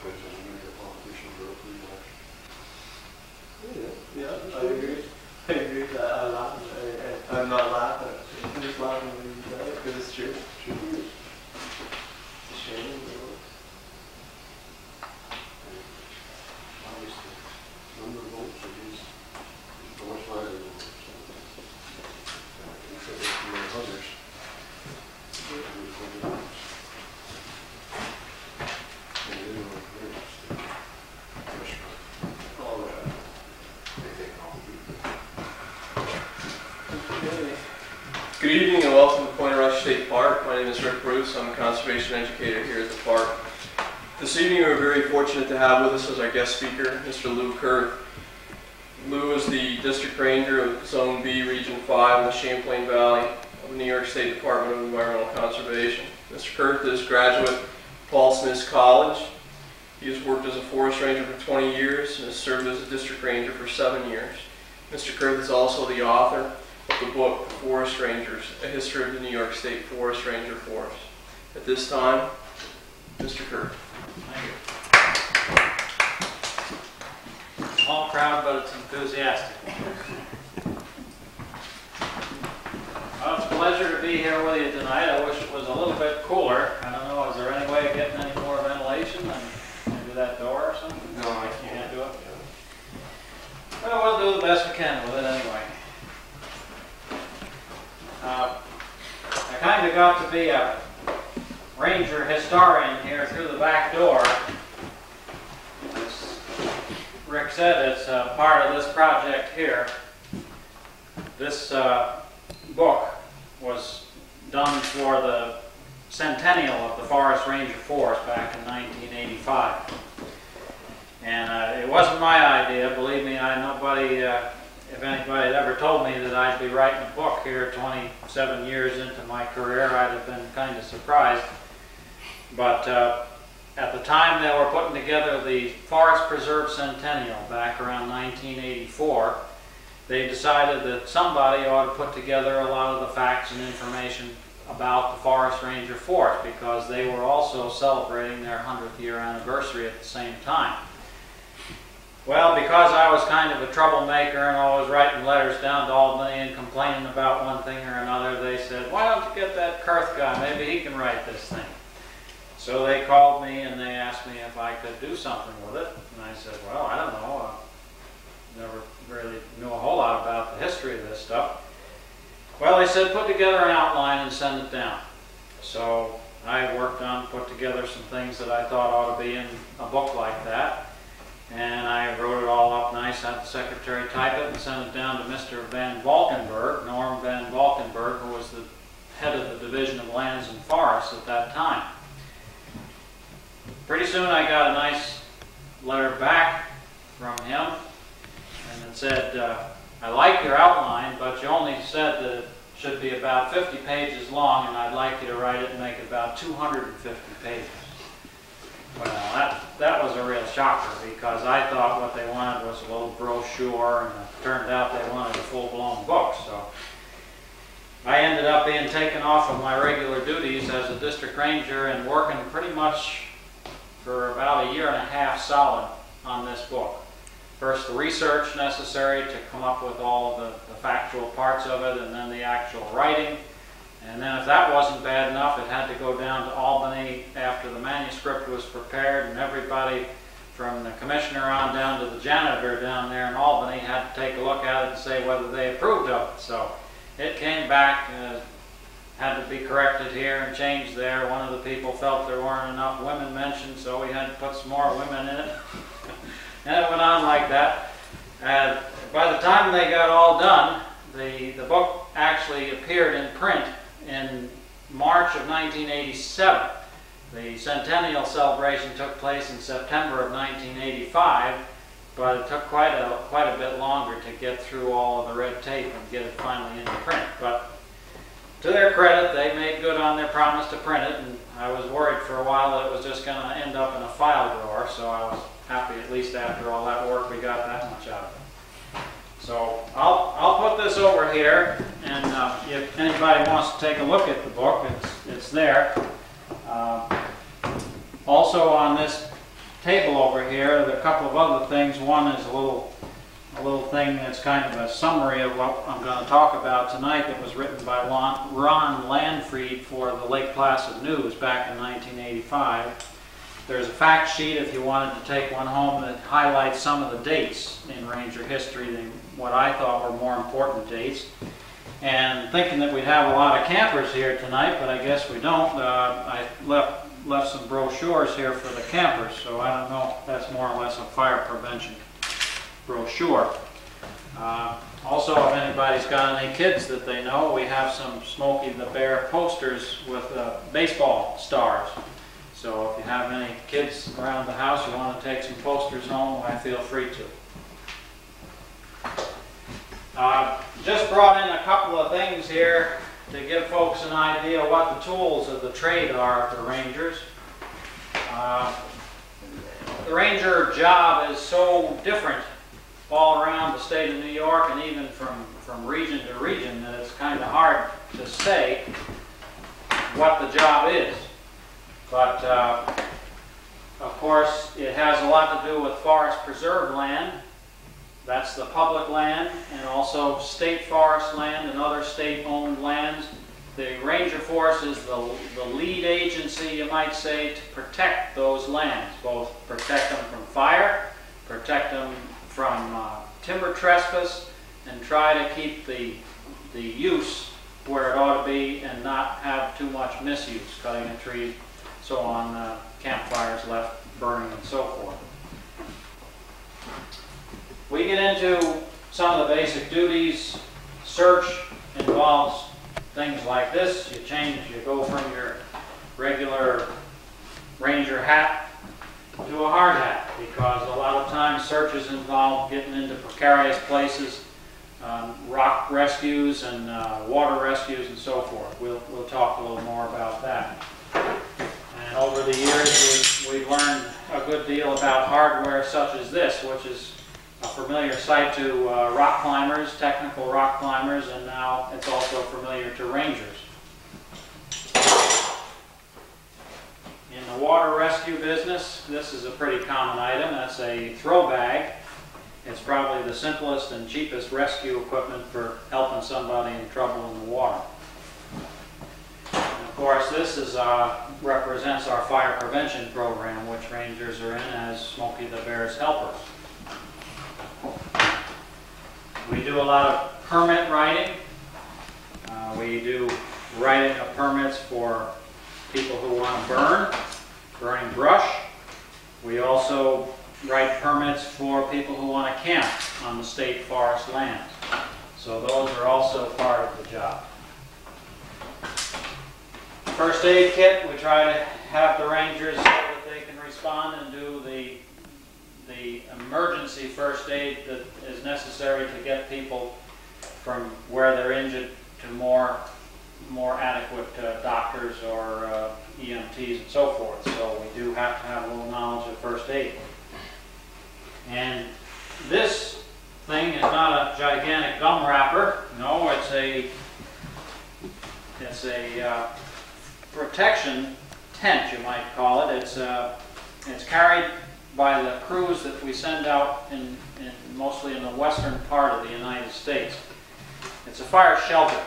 Yeah, I agree. I agree with that. I'm laughing. I'm not laughing. I'm just laughing when you say it because it's true. It's a shame. Obviously, number of votes against the West Valley votes. Except for others. Good evening and welcome to Roche State Park. My name is Rick Bruce. I'm a conservation educator here at the park. This evening we're very fortunate to have with us as our guest speaker, Mr. Lou Kurth. Lou is the District Ranger of Zone B, Region 5 in the Champlain Valley of the New York State Department of Environmental Conservation. Mr. Kurth is a graduate of Paul Smith College. He has worked as a forest ranger for 20 years and has served as a district ranger for 7 years. Mr. Kurth is also the author of the book, Forest Rangers, A History of the New York State Forest Ranger Force. At this time, Mr. Kurth. Thank you. Small crowd, but it's enthusiastic. Well, it's a pleasure to be here with you tonight. I wish it was a little bit cooler. I don't know, is there any way of getting any more ventilation than maybe that door or something? No, I can't do it. Well, we'll do the best we can with it anyway. I kind of got to be a ranger historian here through the back door. As Rick said, it's part of this project here. This book was done for the centennial of the Forest Ranger Force back in 1985. And it wasn't my idea, believe me. If anybody had ever told me that I'd be writing a book here 27 years into my career, I'd have been kind of surprised. But at the time they were putting together the Forest Preserve Centennial back around 1984, they decided that somebody ought to put together a lot of the facts and information about the Forest Ranger Force, because they were also celebrating their 100th year anniversary at the same time. Well, because I was kind of a troublemaker and always writing letters down to Albany and complaining about one thing or another, they said, why don't you get that Kurth guy, maybe he can write this thing. So they called me and they asked me if I could do something with it. And I said, well, I don't know. Never really knew a whole lot about the history of this stuff. Well, they said, put together an outline and send it down. So I worked on, put together some things that I thought ought to be in a book like that. And I wrote it all up nice, had the secretary type it and sent it down to Mr. Van Valkenburg, Norm Van Valkenburg, who was the head of the Division of Lands and Forests at that time. Pretty soon I got a nice letter back from him, and it said, I like your outline, but you only said that it should be about 50 pages long, and I'd like you to write it and make it about 250 pages. Well, that was a real shocker, because I thought what they wanted was a little brochure, and it turned out they wanted a full-blown book. So I ended up being taken off of my regular duties as a district ranger and working pretty much for about a year and a half solid on this book. First, the research necessary to come up with all of the factual parts of it, and then the actual writing. And then if that wasn't bad enough, it had to go down to Albany after the manuscript was prepared, and everybody from the commissioner on down to the janitor down there in Albany had to take a look at it and say whether they approved of it. So it came back, had to be corrected here and changed there. One of the people felt there weren't enough women mentioned, so we had to put some more women in it. And it went on like that. By the time they got all done, the book actually appeared in print in March of 1987. The centennial celebration took place in September of 1985, but it took quite a bit longer to get through all of the red tape and get it finally into print. But to their credit, they made good on their promise to print it, and I was worried for a while that it was just going to end up in a file drawer, so I was happy at least after all that work we got that much out of it. So I'll put this over here, and if anybody wants to take a look at the book, it's there. Also on this table over here, there are a couple of other things. One is a little thing that's kind of a summary of what I'm going to talk about tonight that was written by Ron Landfried for the Lake Placid News back in 1985. There's a fact sheet if you wanted to take one home that highlights some of the dates in Ranger history, what I thought were more important dates. And thinking that we'd have a lot of campers here tonight, but I guess we don't, I left some brochures here for the campers, so I don't know if that's more or less a fire prevention brochure. Also, if anybody's got any kids that they know, we have some Smokey the Bear posters with baseball stars. So if you have any kids around the house who want to take some posters home, why, feel free to. Just brought in a couple of things here to give folks an idea what the tools of the trade are for Rangers. The Ranger job is so different all around the state of New York and even from region to region that it's kind of hard to say what the job is. But of course it has a lot to do with forest preserve land. That's the public land, and also state forest land and other state-owned lands. The Ranger Force is the lead agency, you might say, to protect those lands, both protect them from fire, protect them from timber trespass, and try to keep the use where it ought to be and not have too much misuse, cutting of trees, so on, campfires left burning and so forth. We get into some of the basic duties. Search involves things like this. You go from your regular Ranger hat to a hard hat, because a lot of times searches involve getting into precarious places, rock rescues and water rescues and so forth. We'll talk a little more about that. And over the years we've learned a good deal about hardware such as this, which is a familiar sight to rock climbers, technical rock climbers, and now it's also familiar to Rangers. In the water rescue business, this is a pretty common item. That's a throw bag. It's probably the simplest and cheapest rescue equipment for helping somebody in trouble in the water. And of course, this is represents our fire prevention program, which Rangers are in as Smokey the Bear's helpers. We do a lot of permit writing. We do writing of permits for people who want to burning brush. We also write permits for people who want to camp on the state forest lands. So those are also part of the job. First aid kit, we try to have the Rangers so that they can respond and do the emergency first aid that is necessary to get people from where they're injured to more adequate doctors or EMTs and so forth. So we do have to have a little knowledge of first aid. And this thing is not a gigantic gum wrapper. No, it's a protection tent, you might call it. It's carried by the crews that we send out mostly in the western part of the United States. It's a fire shelter,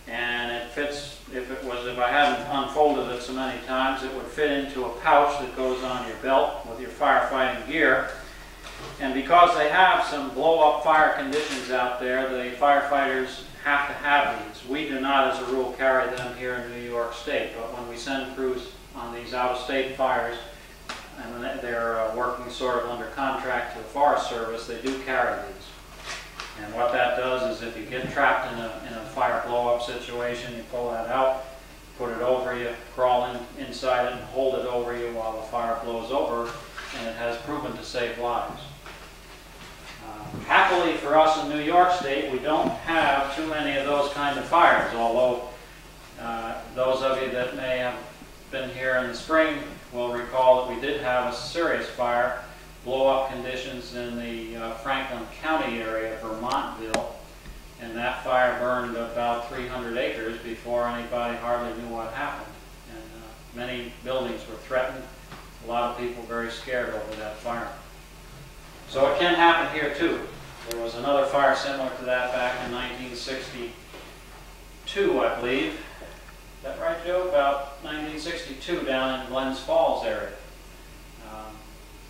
and it fits, if I hadn't unfolded it so many times, it would fit into a pouch that goes on your belt with your firefighting gear. And because they have some blow-up fire conditions out there, the firefighters have to have these. We do not, as a rule, carry them here in New York State, but when we send crews on these out-of-state fires, and they're working sort of under contract to the Forest Service, they do carry these. And what that does is if you get trapped in a fire blow-up situation, you pull that out, put it over you, crawl inside it and hold it over you while the fire blows over, and it has proven to save lives. Happily for us in New York State, we don't have too many of those kind of fires, although those of you that may have been here in the spring will recall that we did have a serious fire, blow-up conditions in the Franklin County area, Vermontville, and that fire burned about 300 acres before anybody hardly knew what happened. And many buildings were threatened. A lot of people very scared over that fire. So it can happen here too. There was another fire similar to that back in 1962, I believe. Is that right, Joe? About 1962 down in Glens Falls area.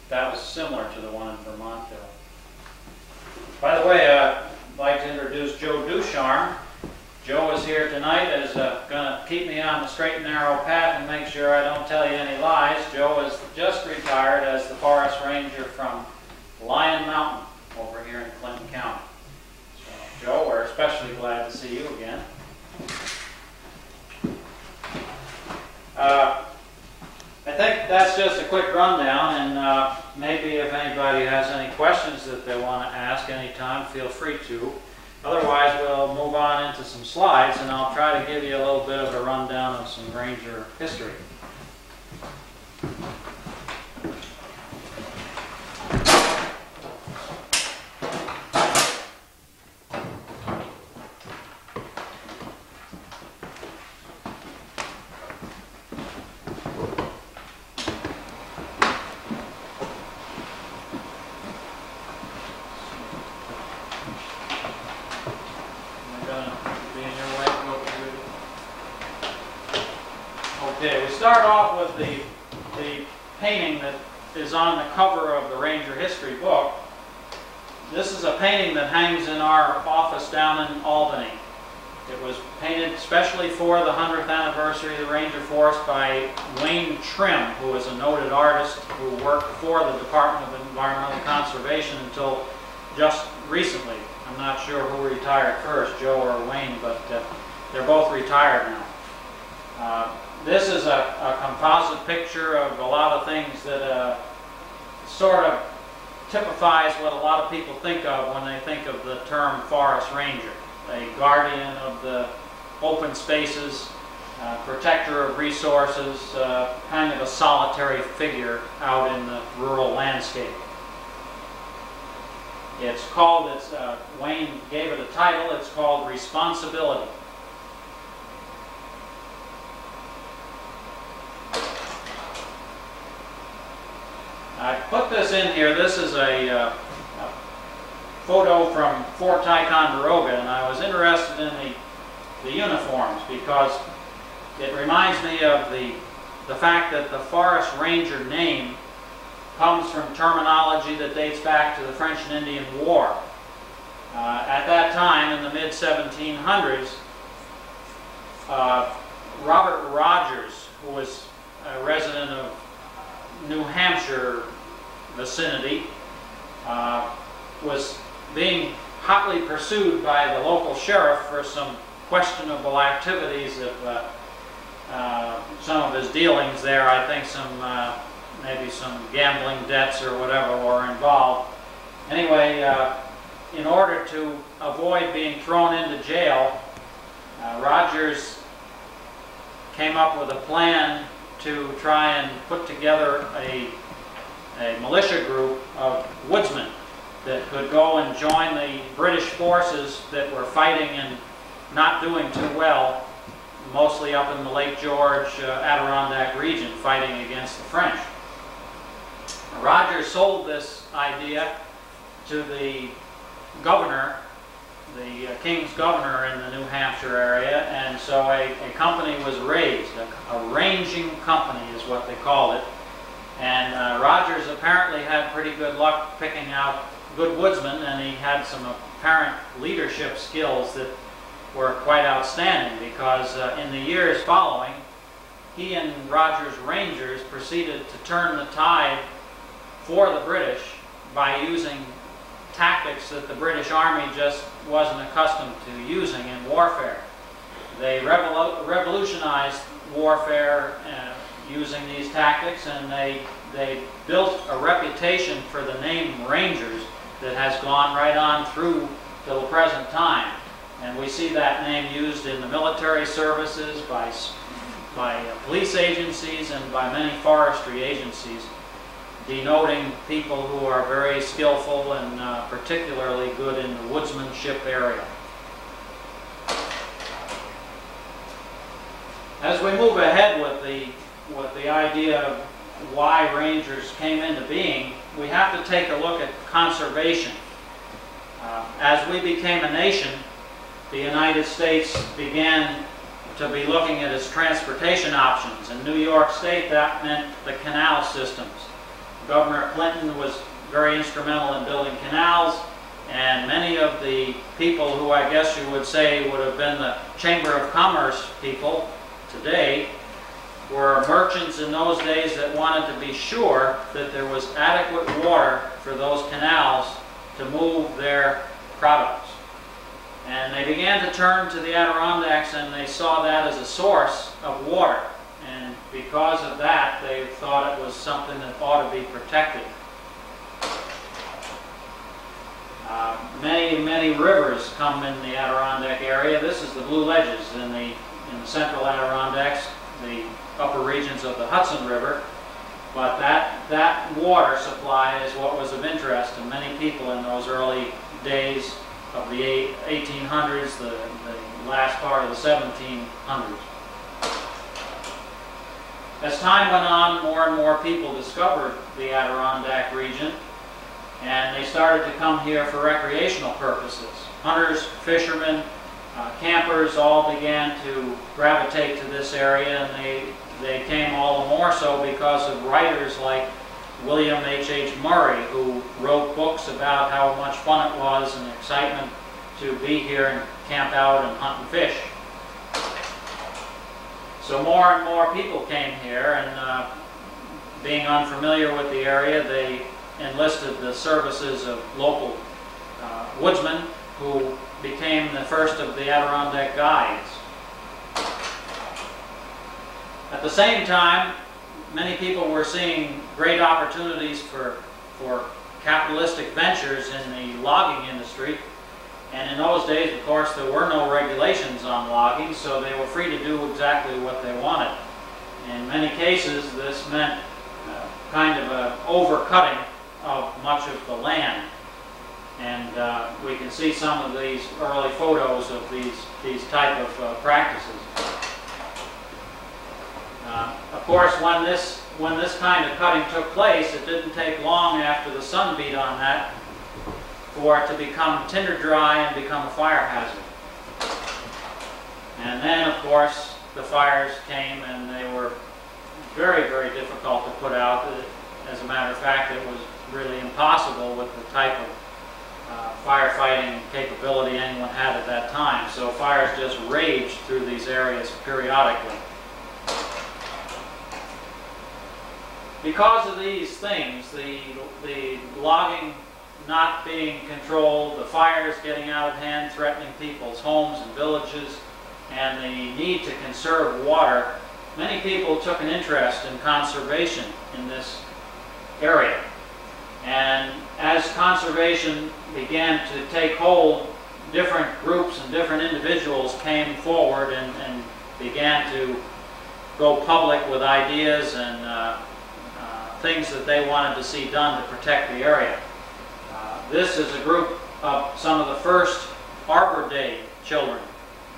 That was similar to the one in Vermontville. By the way, I'd like to introduce Joe Ducharme. Joe is here tonight as going to keep me on the straight and narrow path and make sure I don't tell you any lies. Joe is just retired as the forest ranger from Lion Mountain over here in Clinton County. So, Joe, we're especially glad to see you again. I think that's just a quick rundown, and maybe if anybody has any questions that they want to ask anytime, feel free to. Otherwise, we'll move on into some slides, and I'll try to give you a little bit of a rundown of some ranger history. Okay, we start off with the painting that is on the cover of the Ranger History book. This is a painting that hangs in our office down in Albany. It was painted specially for the 100th anniversary of the Ranger Force by Wayne Trim, who is a noted artist who worked for the Department of Environmental Conservation until just recently. I'm not sure who retired first, Joe or Wayne, but they're both retired now. This is a composite picture of a lot of things that sort of typifies what a lot of people think of when they think of the term forest ranger. A guardian of the open spaces, protector of resources, kind of a solitary figure out in the rural landscape. It's called, Wayne gave it a title, it's called Responsibility. I put this in here. This is a photo from Fort Ticonderoga, and I was interested in the uniforms because it reminds me of the fact that the Forest Ranger name comes from terminology that dates back to the French and Indian War. At that time, in the mid-1700s, Robert Rogers, who was a resident of New Hampshire vicinity, was being hotly pursued by the local sheriff for some questionable activities of some of his dealings there. I think maybe some gambling debts or whatever were involved. Anyway, in order to avoid being thrown into jail, Rogers came up with a plan to try and put together a militia group of woodsmen that could go and join the British forces that were fighting and not doing too well, mostly up in the Lake George, Adirondack region, fighting against the French. Rogers sold this idea to the governor, the king's governor in the New Hampshire area, and so a company was raised, a ranging company is what they called it. And Rogers apparently had pretty good luck picking out good woodsmen, and he had some apparent leadership skills that were quite outstanding because in the years following, he and Rogers' Rangers proceeded to turn the tide for the British by using tactics that the British Army just wasn't accustomed to using in warfare. They revolutionized warfare using these tactics, and they built a reputation for the name Rangers that has gone right on through till the present time. And we see that name used in the military services, by police agencies, and by many forestry agencies, denoting people who are very skillful and particularly good in the woodsmanship area. As we move ahead with the idea of why rangers came into being, we have to take a look at conservation. As we became a nation, the United States began to be looking at its transportation options. In New York State, that meant the canal systems. Governor Clinton was very instrumental in building canals, and many of the people who I guess you would say would have been the Chamber of Commerce people today were merchants in those days that wanted to be sure that there was adequate water for those canals to move their products. And they began to turn to the Adirondacks, and they saw that as a source of water. And because of that, they thought it was something that ought to be protected. Many rivers come in the Adirondack area. This is the Blue Ledges in the central Adirondacks, the upper regions of the Hudson River. But that water supply is what was of interest to many people in those early days of the 1800s, the last part of the 1700s. As time went on, more and more people discovered the Adirondack region, and they started to come here for recreational purposes. Hunters, fishermen, campers all began to gravitate to this area, and they came all the more so because of writers like William H. Murray, who wrote books about how much fun it was and excitement to be here and camp out and hunt and fish. So more and more people came here, and being unfamiliar with the area, they enlisted the services of local woodsmen who became the first of the Adirondack guides. At the same time, many people were seeing great opportunities for capitalistic ventures in the logging industry. And in those days, of course, there were no regulations on logging, so they were free to do exactly what they wanted. In many cases, this meant kind of an overcutting of much of the land. And we can see some of these early photos of these type of practices. Of course, when this kind of cutting took place, it didn't take long after the sun beat on that for it to become tinder dry and become a fire hazard. And then, of course, the fires came, and they were very, very difficult to put out. As a matter of fact, it was really impossible with the type of firefighting capability anyone had at that time. So fires just raged through these areas periodically. Because of these things, the logging not being controlled, the fires getting out of hand, threatening people's homes and villages, and the need to conserve water, many people took an interest in conservation in this area. And as conservation began to take hold, different groups and different individuals came forward and began to go public with ideas and things that they wanted to see done to protect the area. This is a group of some of the first Arbor Day children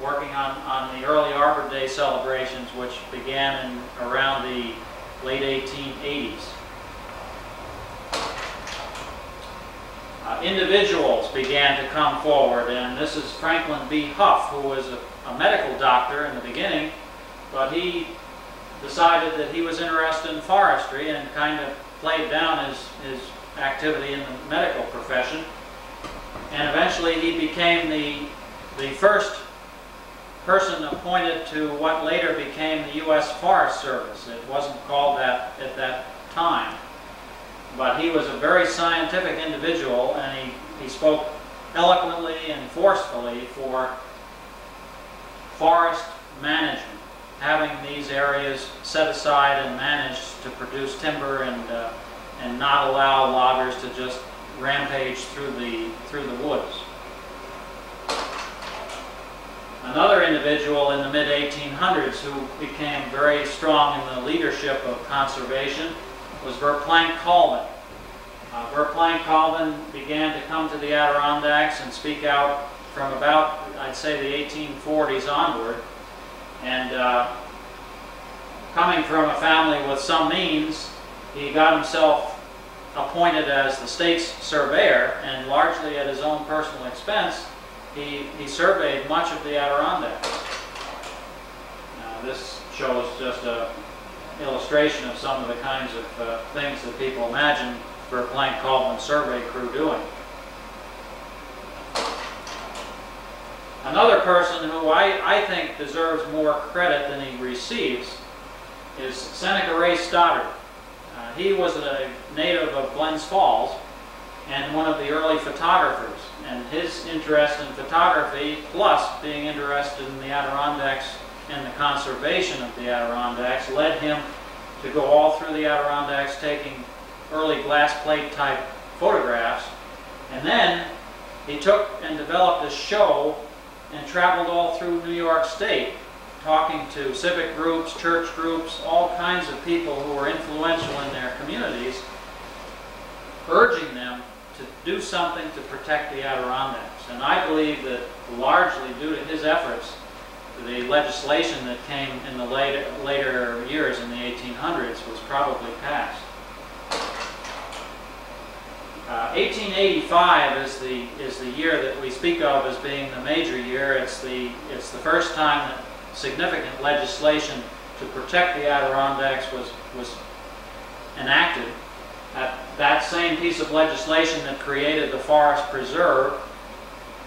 working on the early Arbor Day celebrations, which began around the late 1880s. Individuals began to come forward, and this is Franklin B. Huff, who was a medical doctor in the beginning, but he decided that he was interested in forestry and kind of played down his activity in the medical profession. And eventually he became the first person appointed to what later became the U.S. Forest Service. It wasn't called that at that time. But he was a very scientific individual, and he spoke eloquently and forcefully for forest management, having these areas set aside and managed to produce timber and not allow loggers to just rampage through the woods. Another individual in the mid-1800s who became very strong in the leadership of conservation was Verplanck Colvin. Verplanck Colvin began to come to the Adirondacks and speak out from about, I'd say, the 1840s onward. And coming from a family with some means, he got himself appointed as the state's surveyor, and largely at his own personal expense, he surveyed much of the Adirondacks. This shows just an illustration of some of the kinds of things that people imagine for a Plank Colvin survey crew doing. Another person who I think deserves more credit than he receives is Seneca Ray Stoddard. He was a native of Glens Falls and one of the early photographers. And his interest in photography, plus being interested in the Adirondacks and the conservation of the Adirondacks, led him to go all through the Adirondacks taking early glass plate type photographs. And then he took and developed a show and traveled all through New York State, talking to civic groups, church groups, all kinds of people who were influential in their communities, urging them to do something to protect the Adirondacks. And I believe that largely due to his efforts, the legislation that came in the later years in the 1800s was probably passed. 1885 is the year that we speak of as being the major year. It's the first time that significant legislation to protect the Adirondacks was enacted. That same piece of legislation that created the Forest Preserve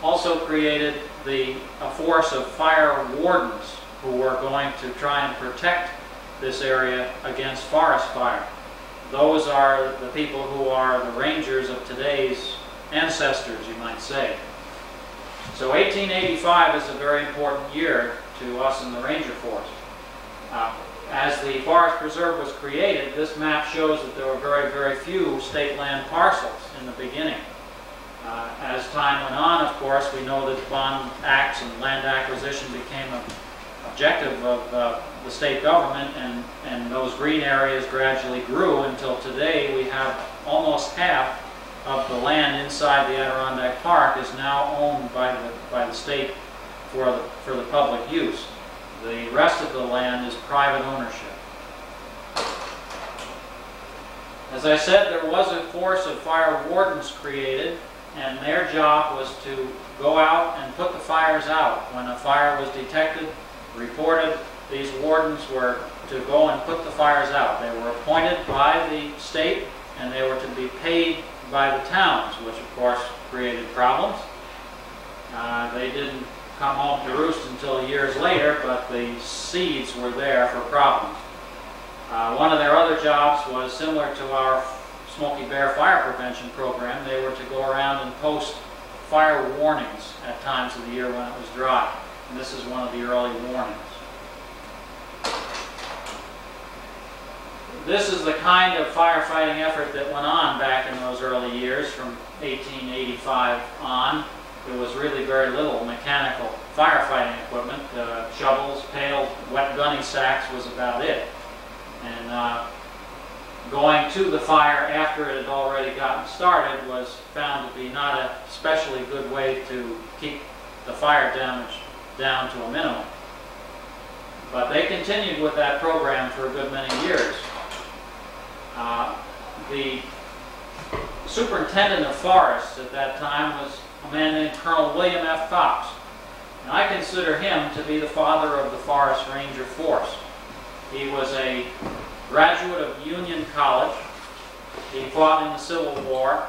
also created a force of fire wardens who were going to try and protect this area against forest fire. Those are the people who are the rangers of today's ancestors, you might say. So 1885 is a very important year to us in the Ranger Force. As the Forest Preserve was created, this map shows that there were very, very few state land parcels in the beginning. As time went on, of course, we know that bond acts and land acquisition became an objective of the state government, and those green areas gradually grew until today we have almost half of the land inside the Adirondack Park is now owned by the state for the public use. The rest of the land is private ownership. As I said, there was a force of fire wardens created, and their job was to go out and put the fires out. When a fire was detected, reported, these wardens were to go and put the fires out. They were appointed by the state, and they were to be paid by the towns, which of course created problems. They didn't come home to roost until years later, but the seeds were there for problems. One of their other jobs was similar to our Smoky Bear fire prevention program. They were to go around and post fire warnings at times of the year when it was dry. And this is one of the early warnings. This is the kind of firefighting effort that went on back in those early years from 1885 on. There was really very little mechanical firefighting equipment. Shovels, pails, wet gunny sacks was about it. And going to the fire after it had already gotten started was found to be not a especially good way to keep the fire damage down to a minimum. But they continued with that program for a good many years. The superintendent of forests at that time was a man named Colonel William F. Fox. And I consider him to be the father of the Forest Ranger Force. He was a graduate of Union College. He fought in the Civil War,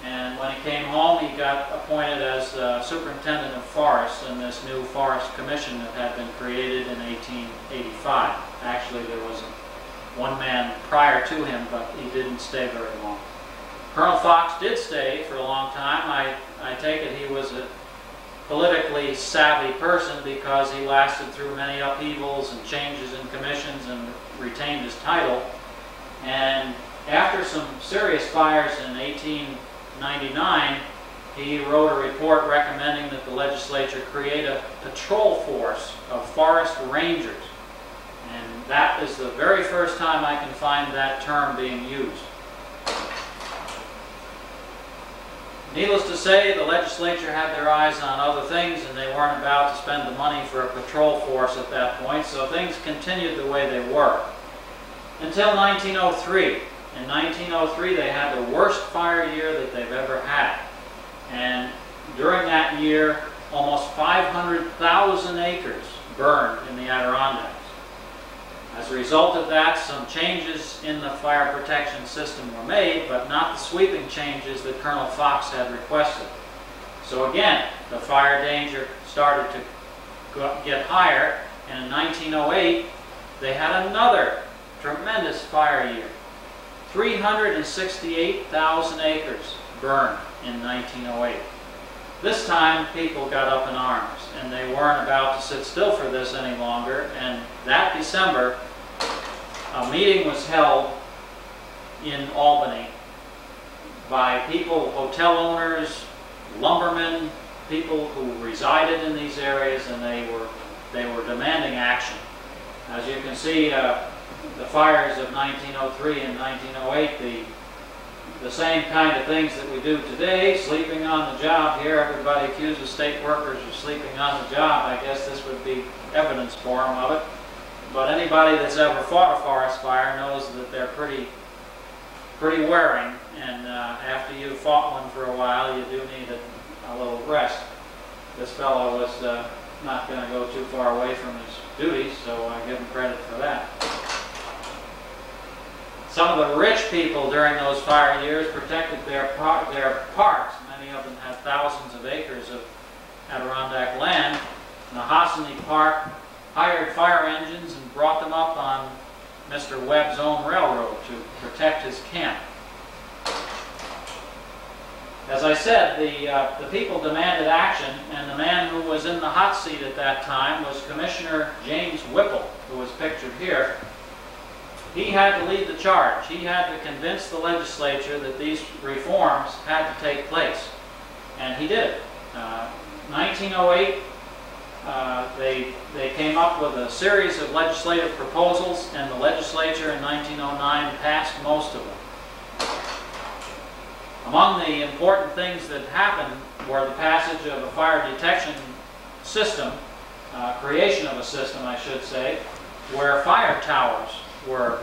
and when he came home he got appointed as superintendent of forests in this new forest commission that had been created in 1885. Actually, there was one man prior to him, but he didn't stay very long. Colonel Fox did stay for a long time. I take it he was a politically savvy person because he lasted through many upheavals and changes in commissions and retained his title. And after some serious fires in 1899, he wrote a report recommending that the legislature create a patrol force of forest rangers. And that is the very first time I can find that term being used. Needless to say, the legislature had their eyes on other things, and they weren't about to spend the money for a patrol force at that point, so things continued the way they were. until 1903. In 1903, they had the worst fire year that they've ever had. And during that year, almost 500,000 acres burned in the Adirondacks. As a result of that, some changes in the fire protection system were made, but not the sweeping changes that Colonel Fox had requested. So again, the fire danger started to get higher, and in 1908, they had another tremendous fire year. 368,000 acres burned in 1908. This time, people got up in arms, and they weren't about to sit still for this any longer, and that December, a meeting was held in Albany by people, hotel owners, lumbermen, people who resided in these areas, and they were demanding action. As you can see, the fires of 1903 and 1908, the same kind of things that we do today, sleeping on the job here. Everybody accuses state workers of sleeping on the job. I guess this would be evidence for them of it. But anybody that's ever fought a forest fire knows that they're pretty wearing, and after you've fought one for a while, you do need a little rest. This fellow was not going to go too far away from his duties, so I give him credit for that. Some of the rich people during those fire years protected their parks. Many of them had thousands of acres of Adirondack land. And the Hassany Park hired fire engines and brought them up on Mr. Webb's own railroad to protect his camp. As I said, the people demanded action, and the man who was in the hot seat at that time was Commissioner James Whipple, who was pictured here. He had to lead the charge. He had to convince the legislature that these reforms had to take place, and he did it. 1908, they came up with a series of legislative proposals, and the legislature in 1909 passed most of them. Among the important things that happened were the passage of a fire detection system, creation of a system, I should say, where fire towers were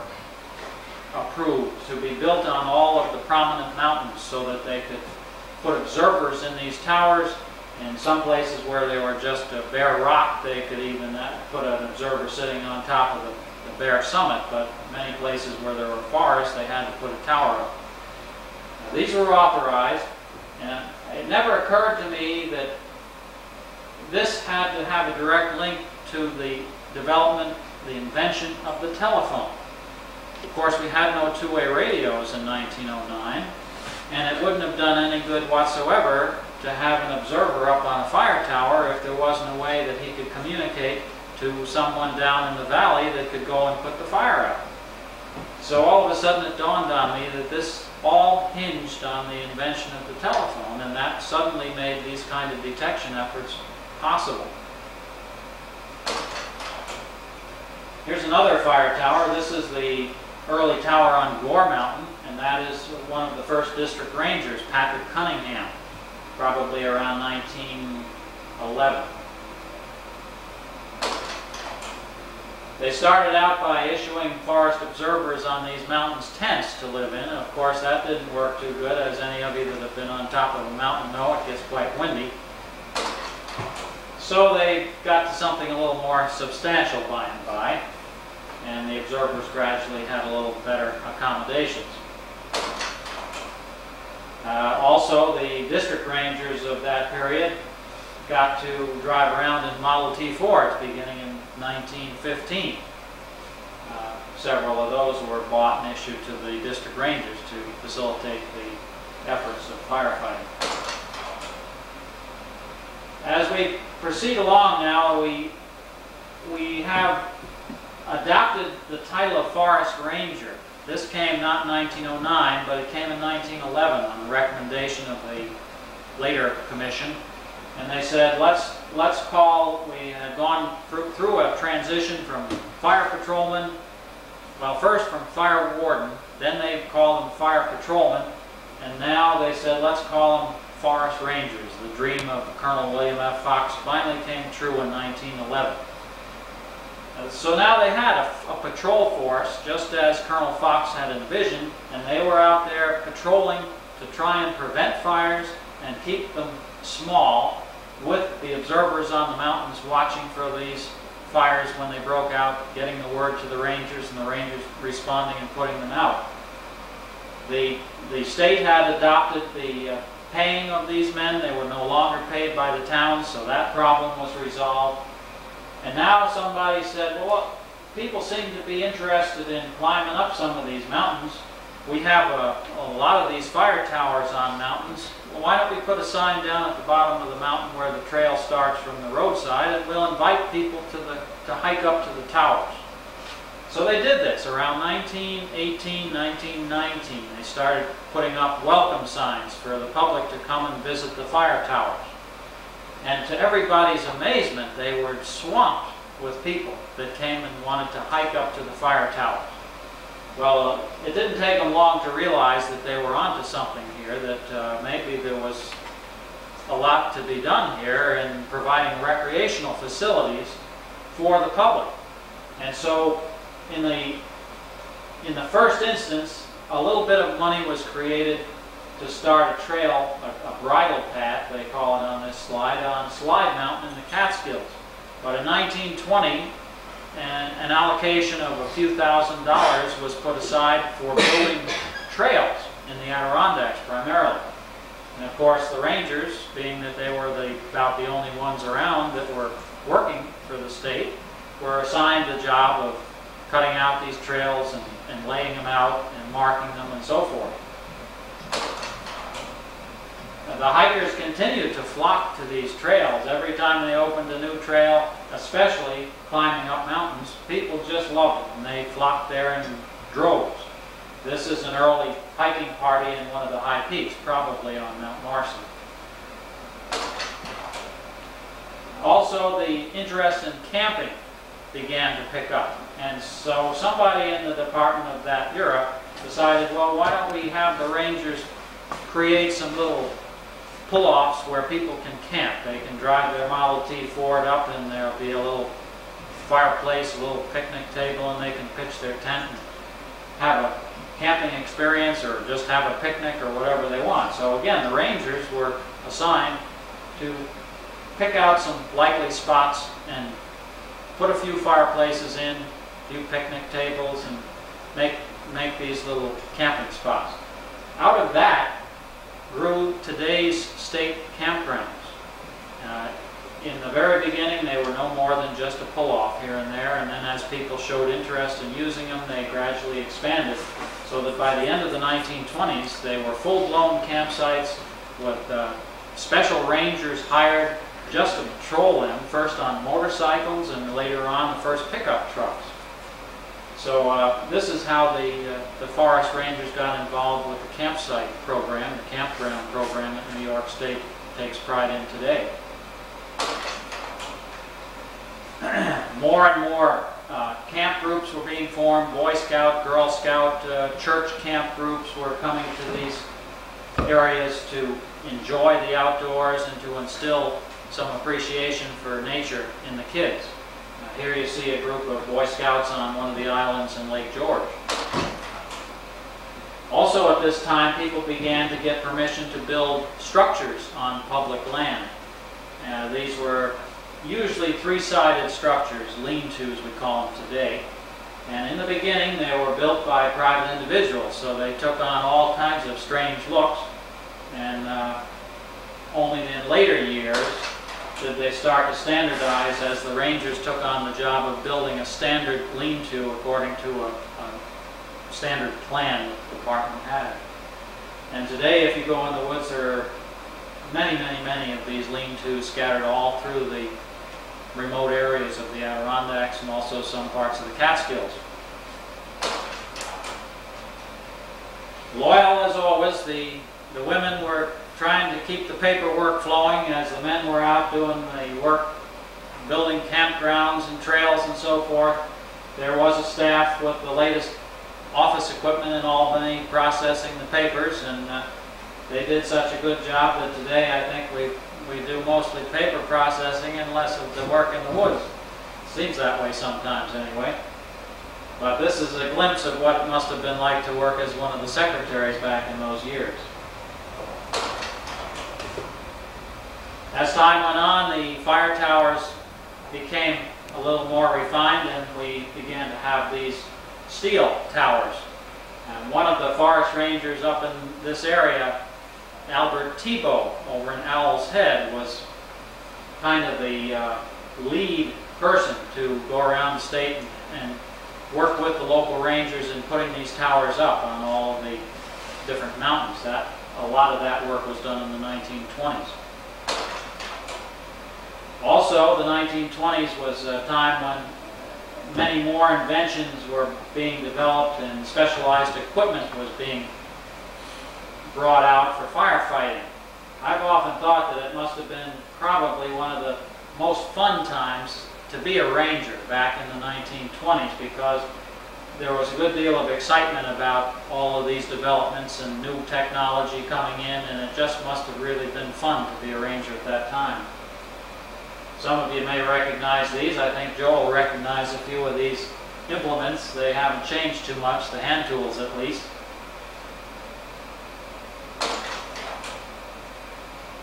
approved to be built on all of the prominent mountains so that they could put observers in these towers. In some places where they were just a bare rock, they could even put an observer sitting on top of the bare summit, but many places where there were forests, they had to put a tower up. Now, these were authorized, and it never occurred to me that this had to have a direct link to the development, the invention of the telephone. Of course, we had no two-way radios in 1909, and it wouldn't have done any good whatsoever to have an observer up on a fire tower if there wasn't a way that he could communicate to someone down in the valley that could go and put the fire out. So all of a sudden it dawned on me that this all hinged on the invention of the telephone, and that suddenly made these kind of detection efforts possible. Here's another fire tower. This is the early tower on Gore Mountain, and that is one of the first district rangers, Patrick Cunningham, probably around 1911. They started out by issuing forest observers on these mountains tents to live in, and of course that didn't work too good, as any of you that have been on top of a mountain know it gets quite windy. So they got to something a little more substantial by and by, and the observers gradually had a little better accommodations. Also, the district rangers of that period got to drive around in Model T Fords beginning in 1915. Several of those were bought and issued to the district rangers to facilitate the efforts of firefighting. As we proceed along now, we have adopted the title of Forest Ranger. This came not in 1909, but it came in 1911 on the recommendation of the later commission. And they said, let's call, we had gone through a transition from fire patrolman, well, first from fire warden, then they called them fire patrolman, and now they said, let's call them forest rangers. The dream of Colonel William F. Fox finally came true in 1911. So now they had a patrol force, just as Colonel Fox had envisioned, and they were out there patrolling to try and prevent fires and keep them small, with the observers on the mountains watching for these fires when they broke out, getting the word to the Rangers, and the Rangers responding and putting them out. The state had adopted the paying of these men. They were no longer paid by the towns, so that problem was resolved. And now somebody said, well, people seem to be interested in climbing up some of these mountains. We have a lot of these fire towers on mountains. Well, why don't we put a sign down at the bottom of the mountain where the trail starts from the roadside, and we'll invite people to hike up to the towers. So they did this around 1918, 1919. They started putting up welcome signs for the public to come and visit the fire towers. And to everybody's amazement, they were swamped with people that came and wanted to hike up to the fire towers. Well, it didn't take them long to realize that they were onto something here, that maybe there was a lot to be done here in providing recreational facilities for the public. And so in the first instance, a little bit of money was created to start a trail, a bridle path, they call it on this slide, on Slide Mountain in the Catskills. But in 1920, an allocation of a few $1,000s was put aside for building trails in the Adirondacks primarily. And of course the Rangers, being that they were about the only ones around that were working for the state, were assigned the job of cutting out these trails and laying them out and marking them and so forth. The hikers continued to flock to these trails. Every time they opened a new trail, especially climbing up mountains, people just loved it, and they flocked there in droves. This is an early hiking party in one of the high peaks, probably on Mount Marcy. Also, the interest in camping began to pick up. And so somebody in the department of that era decided, well, why don't we have the Rangers create some little pull-offs where people can camp. They can drive their Model T Ford up, and there'll be a little fireplace, a little picnic table, and they can pitch their tent and have a camping experience or just have a picnic or whatever they want. So again, the Rangers were assigned to pick out some likely spots and put a few fireplaces in, a few picnic tables, and make these little camping spots. Out of that grew today's state campgrounds. In the very beginning, they were no more than just a pull-off here and there, and then as people showed interest in using them, they gradually expanded, so that by the end of the 1920s, they were full-blown campsites with special rangers hired just to patrol them, first on motorcycles and later on the first pickup trucks. So this is how the Forest Rangers got involved with the campsite program, the campground program that New York State takes pride in today. More and more camp groups were being formed. Boy Scout, Girl Scout, church camp groups were coming to these areas to enjoy the outdoors and to instill some appreciation for nature in the kids. Here you see a group of Boy Scouts on one of the islands in Lake George. Also at this time, people began to get permission to build structures on public land. These were usually three-sided structures, lean-tos we call them today. And in the beginning, they were built by private individuals, so they took on all kinds of strange looks. And only in later years did they start to standardize, as the Rangers took on the job of building a standard lean-to according to a standard plan that the department had. And today, if you go in the woods, there are many, many, many of these lean-tos scattered all through the remote areas of the Adirondacks and also some parts of the Catskills. Loyal as always, the women were trying to keep the paperwork flowing as the men were out doing the work, building campgrounds and trails and so forth. There was a staff with the latest office equipment in Albany processing the papers, and they did such a good job that today I think we do mostly paper processing and less of the work in the woods. Seems that way sometimes anyway. But this is a glimpse of what it must have been like to work as one of the secretaries back in those years. As time went on, the fire towers became a little more refined, and we began to have these steel towers. And one of the forest rangers up in this area, Albert Tebow, over in Owl's Head, was kind of the lead person to go around the state and work with the local rangers in putting these towers up on all of the different mountains. A lot of that work was done in the 1920s. Also, the 1920s was a time when many more inventions were being developed and specialized equipment was being brought out for firefighting. I've often thought that it must have been probably one of the most fun times to be a ranger back in the 1920s, because there was a good deal of excitement about all of these developments and new technology coming in, and it just must have really been fun to be a ranger at that time. Some of you may recognize these. I think Joe will recognize a few of these implements. They haven't changed too much, the hand tools at least.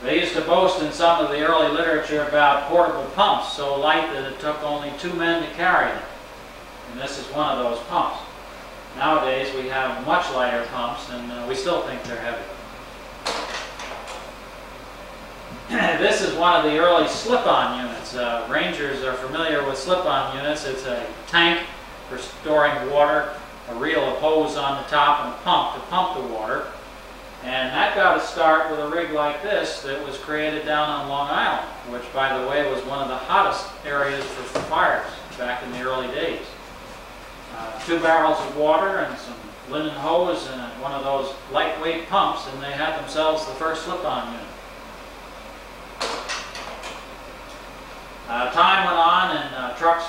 They used to boast in some of the early literature about portable pumps so light that it took only 2 men to carry them. And this is one of those pumps. Nowadays we have much lighter pumps, and we still think they're heavy. This is one of the early slip-on units. Rangers are familiar with slip-on units. It's a tank for storing water, a reel of hose on the top, and a pump to pump the water. And that got its start with a rig like this that was created down on Long Island, which, by the way, was one of the hottest areas for fires back in the early days. 2 barrels of water and some linen hose and one of those lightweight pumps, and they had themselves the first slip-on unit. Time went on, and trucks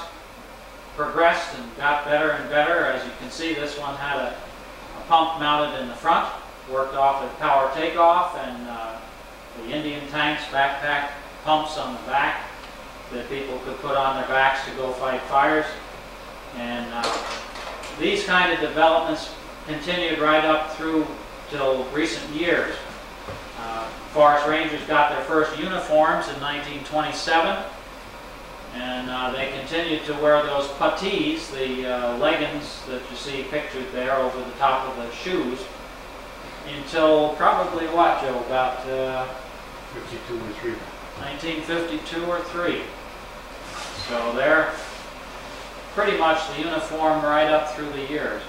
progressed and got better and better. As you can see, this one had a pump mounted in the front, worked off at power takeoff, and the Indian tanks, backpack pumps on the back that people could put on their backs to go fight fires. And these kind of developments continued right up through till recent years. Forest Rangers got their first uniforms in 1927, and they continued to wear those puttees, the leggings that you see pictured there over the top of the shoes, until probably what, Joe, about 52 or 3. 1952 or 3. So they're pretty much the uniform right up through the years.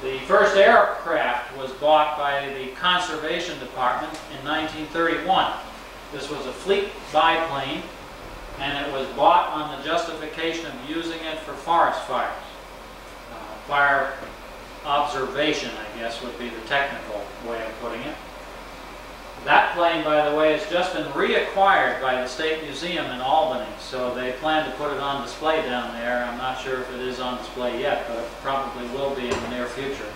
The first aircraft was bought by the Conservation Department in 1931. This was a fleet biplane, and it was bought on the justification of using it for forest fires. Fire observation, I guess, would be the technical way of putting it. That plane, by the way, has just been reacquired by the State Museum in Albany, so they plan to put it on display down there. I'm not sure if it is on display yet, but it probably will be in the near future.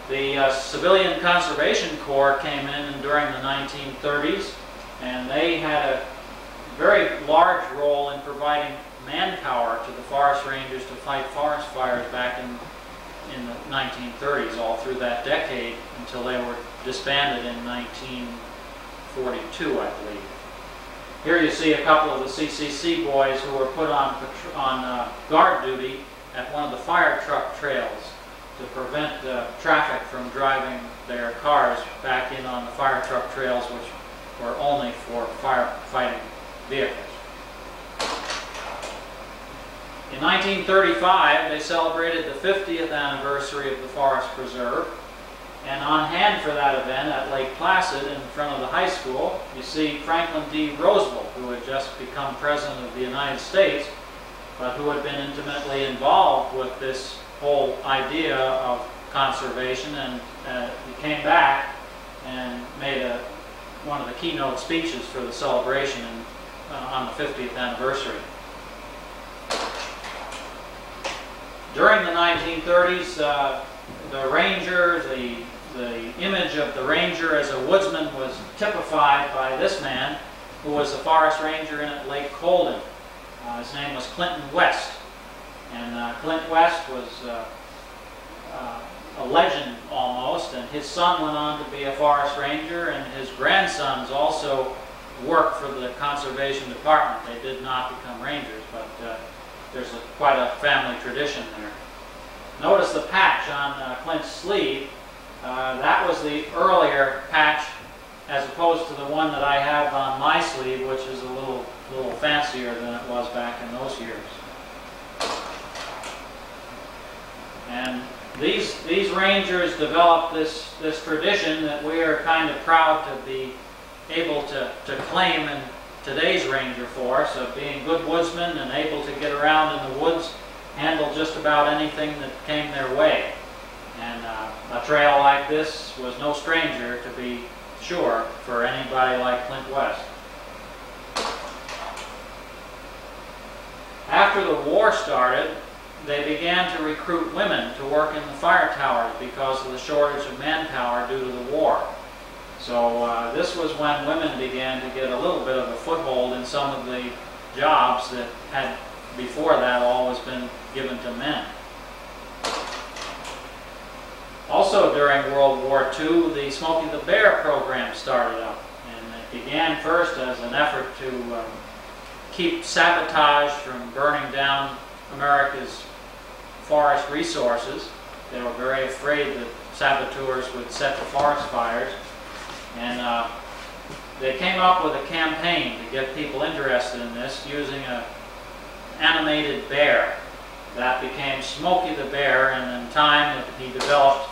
The Civilian Conservation Corps came in during the 1930s, and they had a very large role in providing manpower to the forest rangers to fight forest fires back in the 1930s, all through that decade until they were disbanded in 1942, I believe. Here you see a couple of the CCC boys who were put on guard duty at one of the fire truck trails to prevent traffic from driving their cars back in on the fire truck trails, which were only for firefighting vehicles. In 1935, they celebrated the 50th anniversary of the Forest Preserve, and on hand for that event at Lake Placid in front of the high school, you see Franklin D. Roosevelt, who had just become President of the United States, but who had been intimately involved with this whole idea of conservation, and he came back and made one of the keynote speeches for the celebration on the 50th anniversary. During the 1930s, the Rangers, the the image of the ranger as a woodsman was typified by this man, who was a forest ranger in at Lake Colden. His name was Clinton West. And Clint West was a legend almost, and his son went on to be a forest ranger, and his grandsons also worked for the conservation department. They did not become rangers, but there's quite a family tradition there. Notice the patch on Clint's sleeve. That was the earlier patch as opposed to the one that I have on my sleeve, which is a little fancier than it was back in those years. And these rangers developed this tradition that we are kind of proud to be able to claim in today's ranger force, of being good woodsmen and able to get around in the woods, handle just about anything that came their way. And a trail like this was no stranger, to be sure, for anybody like Clint West. After the war started, they began to recruit women to work in the fire towers because of the shortage of manpower due to the war. So this was when women began to get a little bit of a foothold in some of the jobs that had before that always been given to men. Also during World War II, the Smokey the Bear program started up, and it began first as an effort to keep sabotage from burning down America's forest resources. They were very afraid that saboteurs would set the forest fires, and they came up with a campaign to get people interested in this using an animated bear. That became Smokey the Bear, and in time he developed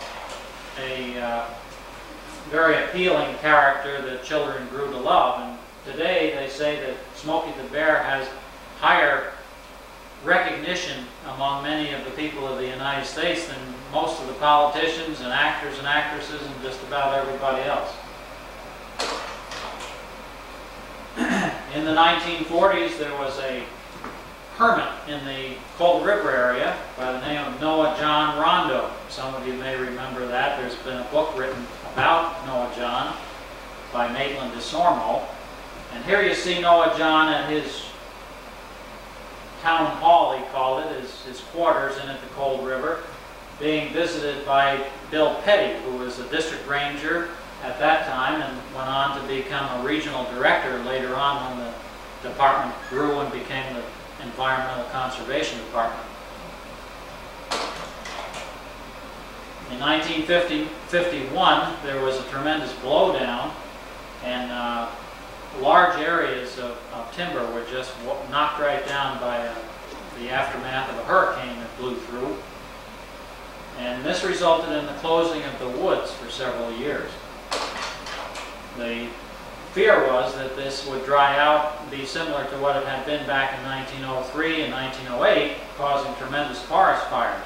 a very appealing character that children grew to love. And today they say that Smokey the Bear has higher recognition among many of the people of the United States than most of the politicians and actors and actresses and just about everybody else. In the 1940s, there was a hermit in the Cold River area by the name of Noah John Rondo. Some of you may remember that. There's been a book written about Noah John by Maitland DeSormo. And here you see Noah John at his town hall, he called it, his quarters in at the Cold River, being visited by Bill Petty, who was a district ranger at that time and went on to become a regional director later on when the department grew and became the Environmental Conservation Department. In 1951, there was a tremendous blowdown, and large areas of timber were just knocked right down by the aftermath of a hurricane that blew through. And this resulted in the closing of the woods for several years. The fear was that this would dry out and be similar to what it had been back in 1903 and 1908, causing tremendous forest fires.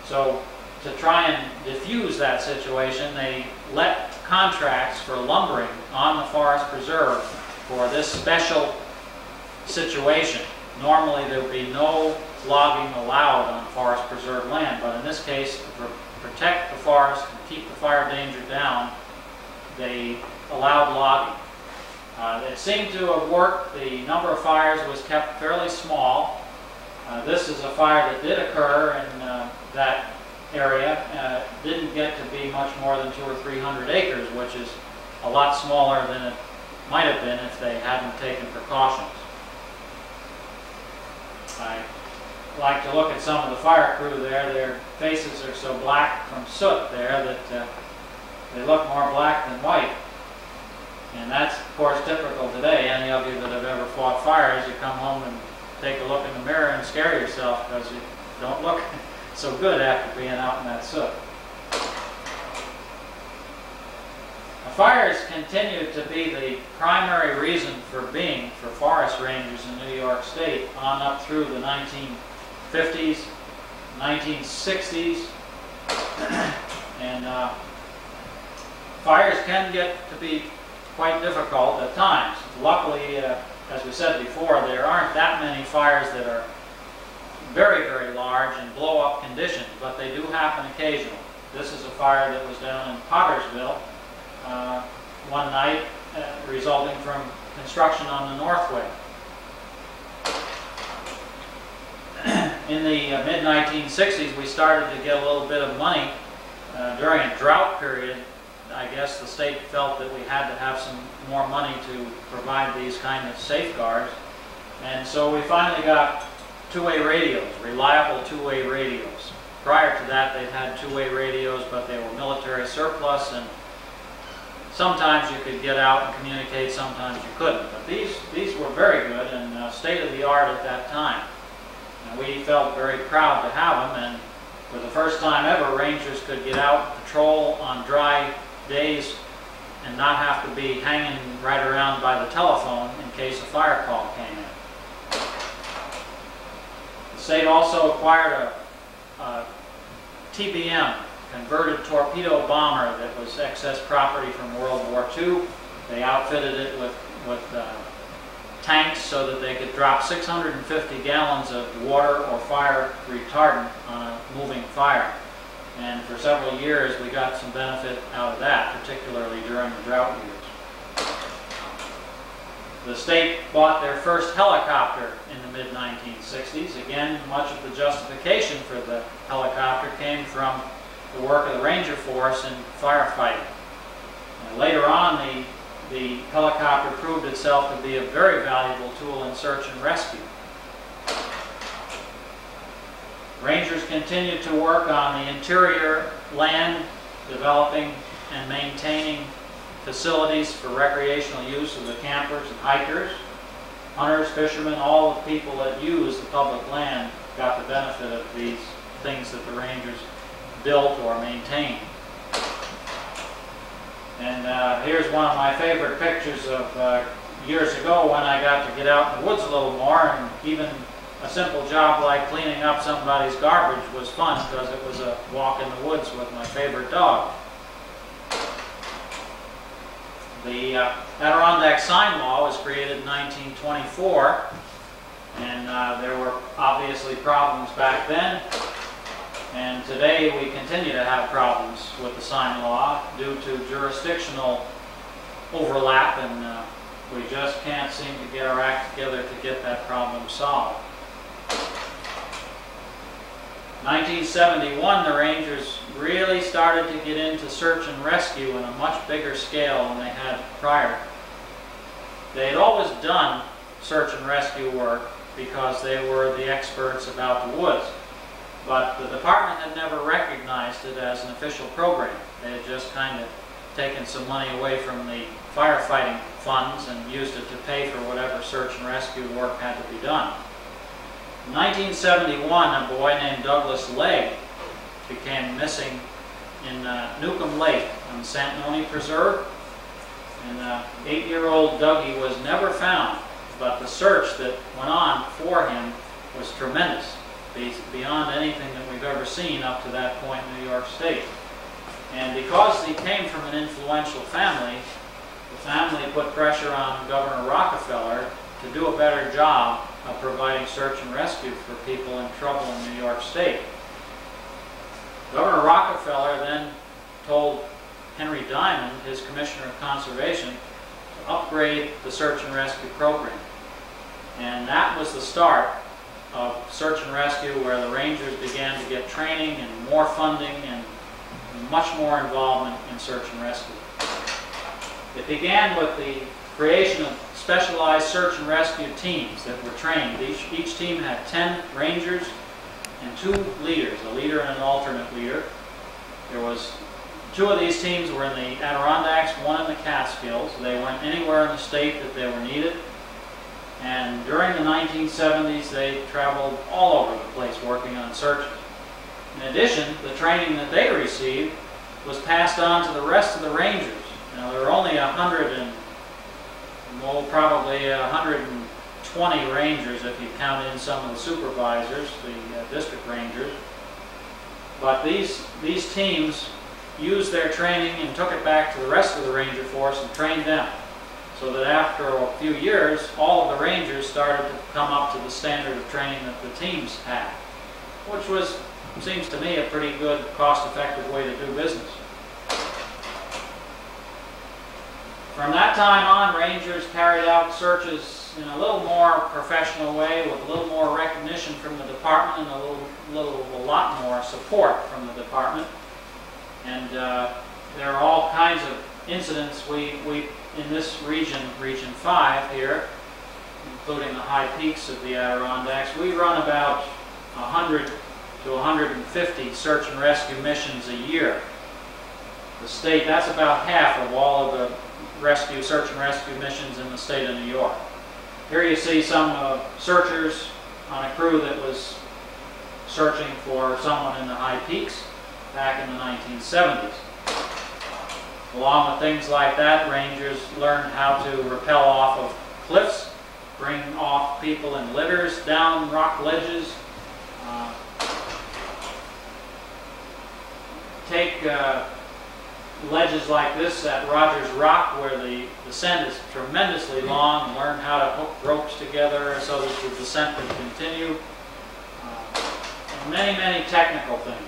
So to try and diffuse that situation, they let contracts for lumbering on the forest preserve for this special situation. Normally there would be no logging allowed on forest preserve land, but in this case, to protect the forest and keep the fire danger down, they allowed logging. It seemed to have worked. The number of fires was kept fairly small. This is a fire that did occur in that area. Didn't get to be much more than 200 or 300 acres, which is a lot smaller than it might have been if they hadn't taken precautions. I like to look at some of the fire crew there. Their faces are so black from soot there that they look more black than white. And that's, of course, typical today. Any of you that have ever fought fires, you come home and take a look in the mirror and scare yourself because you don't look so good after being out in that soot. Fires continued to be the primary reason for being for forest rangers in New York State on up through the 1950s, 1960s, and fires can get to be quite difficult at times. Luckily, as we said before, there aren't that many fires that are very, very large in blow-up conditions, but they do happen occasionally. This is a fire that was down in Pottersville one night, resulting from construction on the Northway. In the mid-1960s, we started to get a little bit of money. During a drought period, I guess the state felt that we had to have some more money to provide these kind of safeguards. And so we finally got two-way radios, reliable two-way radios. Prior to that, they'd had two-way radios, but they were military surplus, and sometimes you could get out and communicate, sometimes you couldn't. But these were very good and state-of-the-art at that time. And we felt very proud to have them, and for the first time ever, Rangers could get out and patrol on dry days and not have to be hanging right around by the telephone in case a fire call came in. The state also acquired a TBM, converted torpedo bomber, that was excess property from World War II. They outfitted it with tanks so that they could drop 650 gallons of water or fire retardant on a moving fire. And for several years we got some benefit out of that, particularly during the drought years. The state bought their first helicopter in the mid-1960s. Again, much of the justification for the helicopter came from the work of the Ranger Force in firefighting. And later on, the helicopter proved itself to be a very valuable tool in search and rescue. Rangers continued to work on the interior land, developing and maintaining facilities for recreational use of the campers and hikers. Hunters, fishermen, all the people that use the public land got the benefit of these things that the Rangers built or maintained. And here's one of my favorite pictures of years ago when I got to get out in the woods a little more, and even a simple job like cleaning up somebody's garbage was fun because it was a walk in the woods with my favorite dog. The Adirondack Sign Law was created in 1924, and there were obviously problems back then. And today we continue to have problems with the sign law due to jurisdictional overlap, and we just can't seem to get our act together to get that problem solved. 1971, the Rangers really started to get into search and rescue on a much bigger scale than they had prior. They had always done search and rescue work because they were the experts about the woods. But the department had never recognized it as an official program. They had just kind of taken some money away from the firefighting funds and used it to pay for whatever search and rescue work had to be done. In 1971, a boy named Douglas Legg became missing in Newcomb Lake on the Santanoni Preserve. And 8-year-old Dougie was never found, but the search that went on for him was tremendous, beyond anything that we've ever seen up to that point in New York State. And because he came from an influential family, the family put pressure on Governor Rockefeller to do a better job of providing search and rescue for people in trouble in New York State. Governor Rockefeller then told Henry Diamond, his Commissioner of Conservation, to upgrade the search and rescue program. And that was the start of search and rescue, where the Rangers began to get training and more funding and much more involvement in search and rescue. It began with the creation of specialized search and rescue teams that were trained. Each team had 10 Rangers and 2 leaders, a leader and an alternate leader. There was 2 of these teams were in the Adirondacks, 1 in the Catskills. They went anywhere in the state that they were needed. And during the 1970s, they traveled all over the place working on searches. In addition, the training that they received was passed on to the rest of the Rangers. Now, there were only probably 120 Rangers if you count in some of the supervisors, the district Rangers. But these teams used their training and took it back to the rest of the Ranger force and trained them. So that after a few years, all of the Rangers started to come up to the standard of training that the teams had, which was seems to me a pretty good, cost-effective way to do business. From that time on, rangers carried out searches in a little more professional way, with a little more recognition from the department and a lot more support from the department. And there are all kinds of incidents. We in this region, Region 5 here, including the high peaks of the Adirondacks, we run about 100 to 150 search and rescue missions a year. The state, that's about half of all of the search and rescue missions in the state of New York. Here you see some searchers on a crew that was searching for someone in the high peaks back in the 1970s. Along with things like that, rangers learned how to rappel off of cliffs, bring off people in litters down rock ledges, take ledges like this at Rogers Rock, where the descent is tremendously long, and learn how to hook ropes together so that the descent can continue. And many, many technical things.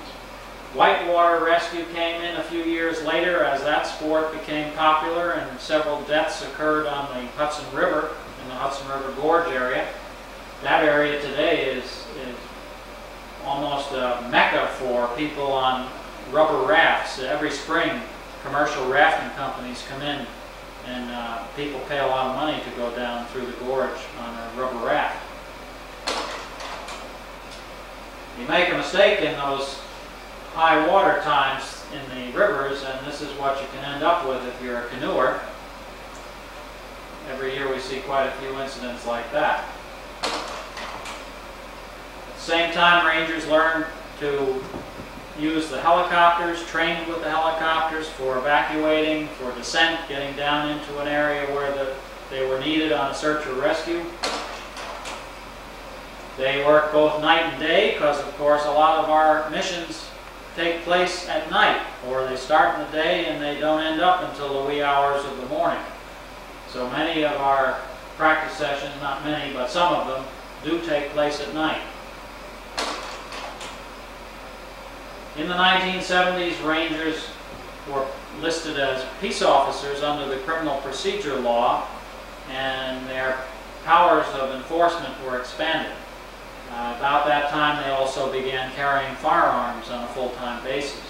Whitewater rescue came in a few years later as that sport became popular, and several deaths occurred on the Hudson River, in the Hudson River Gorge area. That area today is almost a mecca for people on rubber rafts. Every spring, commercial rafting companies come in, and people pay a lot of money to go down through the gorge on a rubber raft. You make a mistake in those high water times in the rivers, and this is what you can end up with if you're a canoer. Every year we see quite a few incidents like that. At the same time, rangers learn to use the helicopters, trained with the helicopters for evacuating, for descent, getting down into an area where they were needed on a search or rescue. They work both night and day because, of course, a lot of our missions take place at night, or they start in the day and they don't end up until the wee hours of the morning. So many of our practice sessions, not many, but some of them, do take place at night. In the 1970s, rangers were listed as peace officers under the criminal procedure law, and their powers of enforcement were expanded. About that time, they also began carrying firearms on a full-time basis.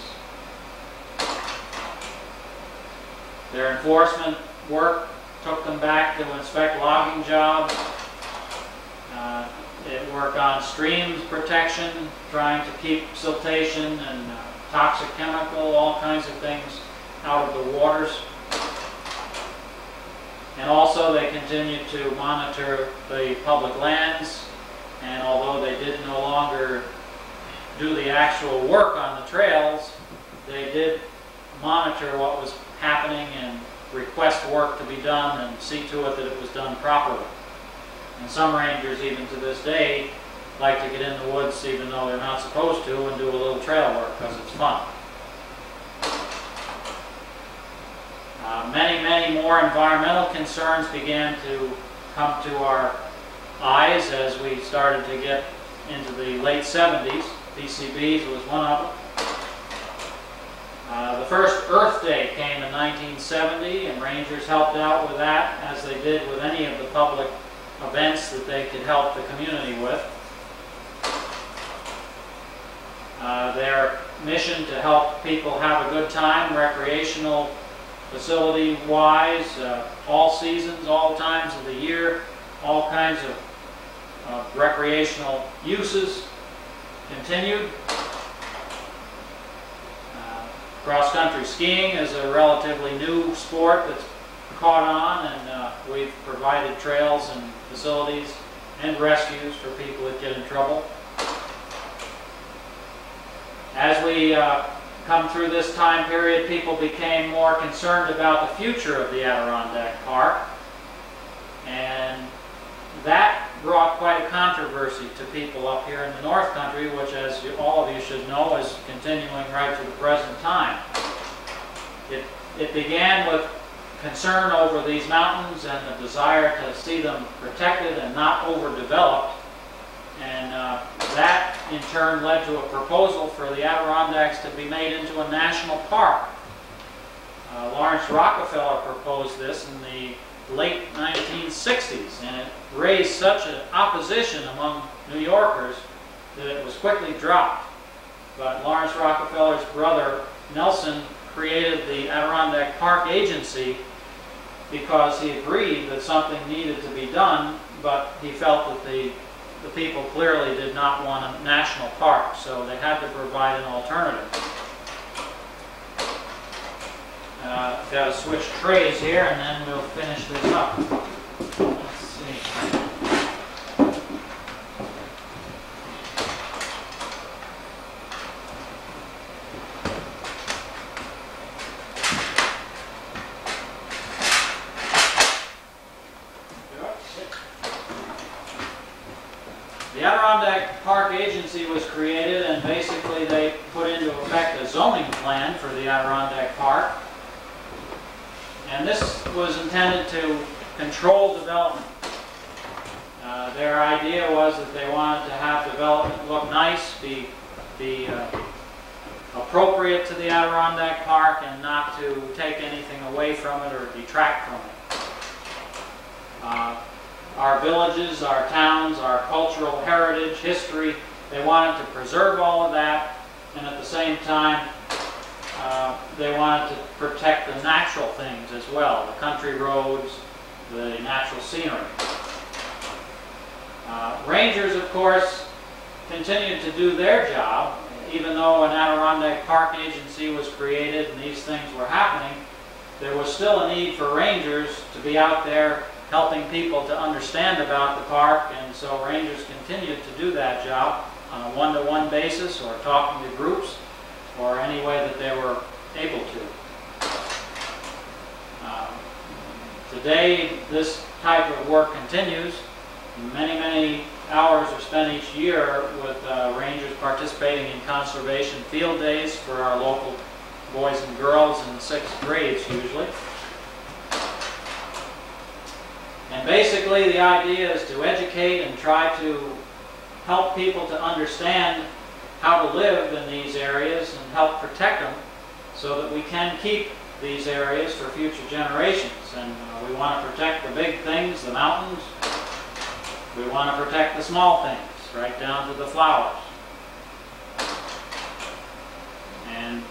Their enforcement work took them back to inspect logging jobs. They work on streams protection, trying to keep siltation and toxic chemical, all kinds of things out of the waters. And also they continued to monitor the public lands, and although they did no longer do the actual work on the trails, they did monitor what was happening and request work to be done and see to it that it was done properly. And some rangers, even to this day, like to get in the woods even though they're not supposed to and do a little trail work because it's fun. Many, many more environmental concerns began to come to our eyes as we started to get into the late 70s. PCBs was one of them. The first Earth Day came in 1970, and rangers helped out with that, as they did with any of the public events that they could help the community with. Their mission to help people have a good time, recreational facility-wise, all seasons, all times of the year, all kinds of recreational uses continued. Cross-country skiing is a relatively new sport that's caught on, and we've provided trails and facilities and rescues for people that get in trouble. As we come through this time period, people became more concerned about the future of the Adirondack Park, and that brought quite a controversy to people up here in the North Country, which, as all of you should know, is continuing right to the present time. It began with concern over these mountains and the desire to see them protected and not overdeveloped, and that in turn led to a proposal for the Adirondacks to be made into a national park. Lawrence Rockefeller proposed this in the late 1960s, and it raised such an opposition among New Yorkers that it was quickly dropped. But Lawrence Rockefeller's brother Nelson created the Adirondack Park Agency because he agreed that something needed to be done, but he felt that the people clearly did not want a national park, so they had to provide an alternative. Got to switch trays here, and then we'll finish this up. Let's see. The Adirondack Park Agency was created, and basically they put into effect a zoning plan for the Adirondack Park. And this was intended to control development. Their idea was that they wanted to have development look nice, be appropriate to the Adirondack Park, and not to take anything away from it or detract from it. Our villages, our towns, our cultural heritage, history, they wanted to preserve all of that, and at the same time they wanted to protect the natural things as well, the country roads, the natural scenery. Rangers, of course, continued to do their job. Even though an Adirondack Park Agency was created and these things were happening, there was still a need for rangers to be out there helping people to understand about the park, and so rangers continued to do that job on a one-to-one basis, or talking to groups, or any way that they were able to. Today, this type of work continues. Many hours are spent each year with rangers participating in conservation field days for our local boys and girls in the 6th grades usually. And basically the idea is to educate and try to help people to understand how to live in these areas and help protect them so that we can keep these areas for future generations. And we want to protect the big things, the mountains. We want to protect the small things, right down to the flowers. And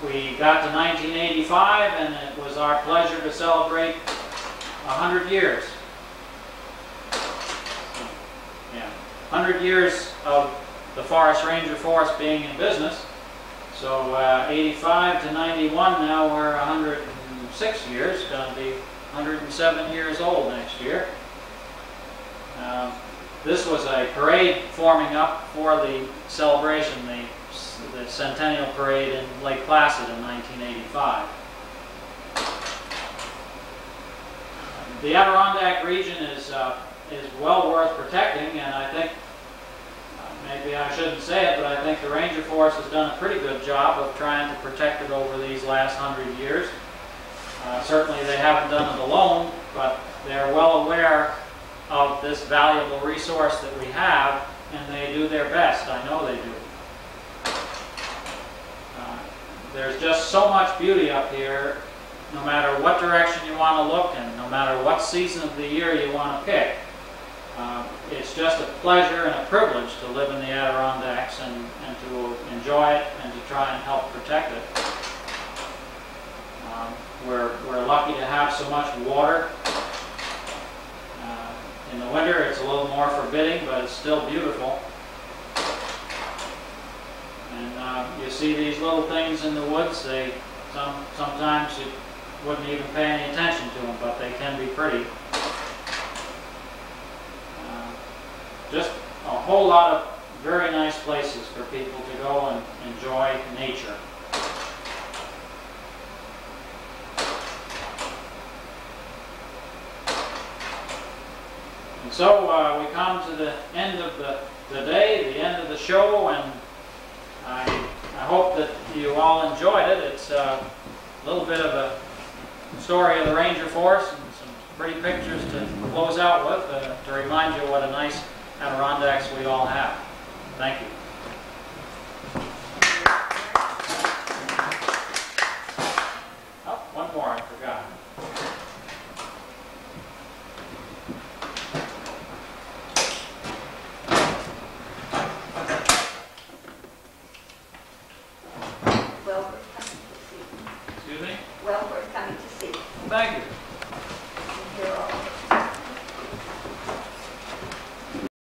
we got to 1985, and it was our pleasure to celebrate 100 years. Yeah, 100 years of the Forest Ranger Force being in business. So 85 to 91, now we're 106 years, going to be 107 years old next year. This was a parade forming up for the celebration, the Centennial Parade in Lake Placid in 1985. The Adirondack region is well worth protecting, and I think, maybe I shouldn't say it, but I think the Ranger Force has done a pretty good job of trying to protect it over these last 100 years. Certainly they haven't done it alone, but they're well aware of this valuable resource that we have, and they do their best. I know they do. There's just so much beauty up here, no matter what direction you want to look and no matter what season of the year you want to pick. It's just a pleasure and a privilege to live in the Adirondacks and to enjoy it and to try and help protect it. We're lucky to have so much water. In the winter it's a little more forbidding, but it's still beautiful. And you see these little things in the woods, sometimes you wouldn't even pay any attention to them, but they can be pretty. Just a whole lot of very nice places for people to go and enjoy nature. And so we come to the end of the day, the end of the show, and I hope that you all enjoyed it. It's a little bit of a story of the Ranger Force and some pretty pictures to close out with to remind you what a nice Adirondacks we all have. Thank you.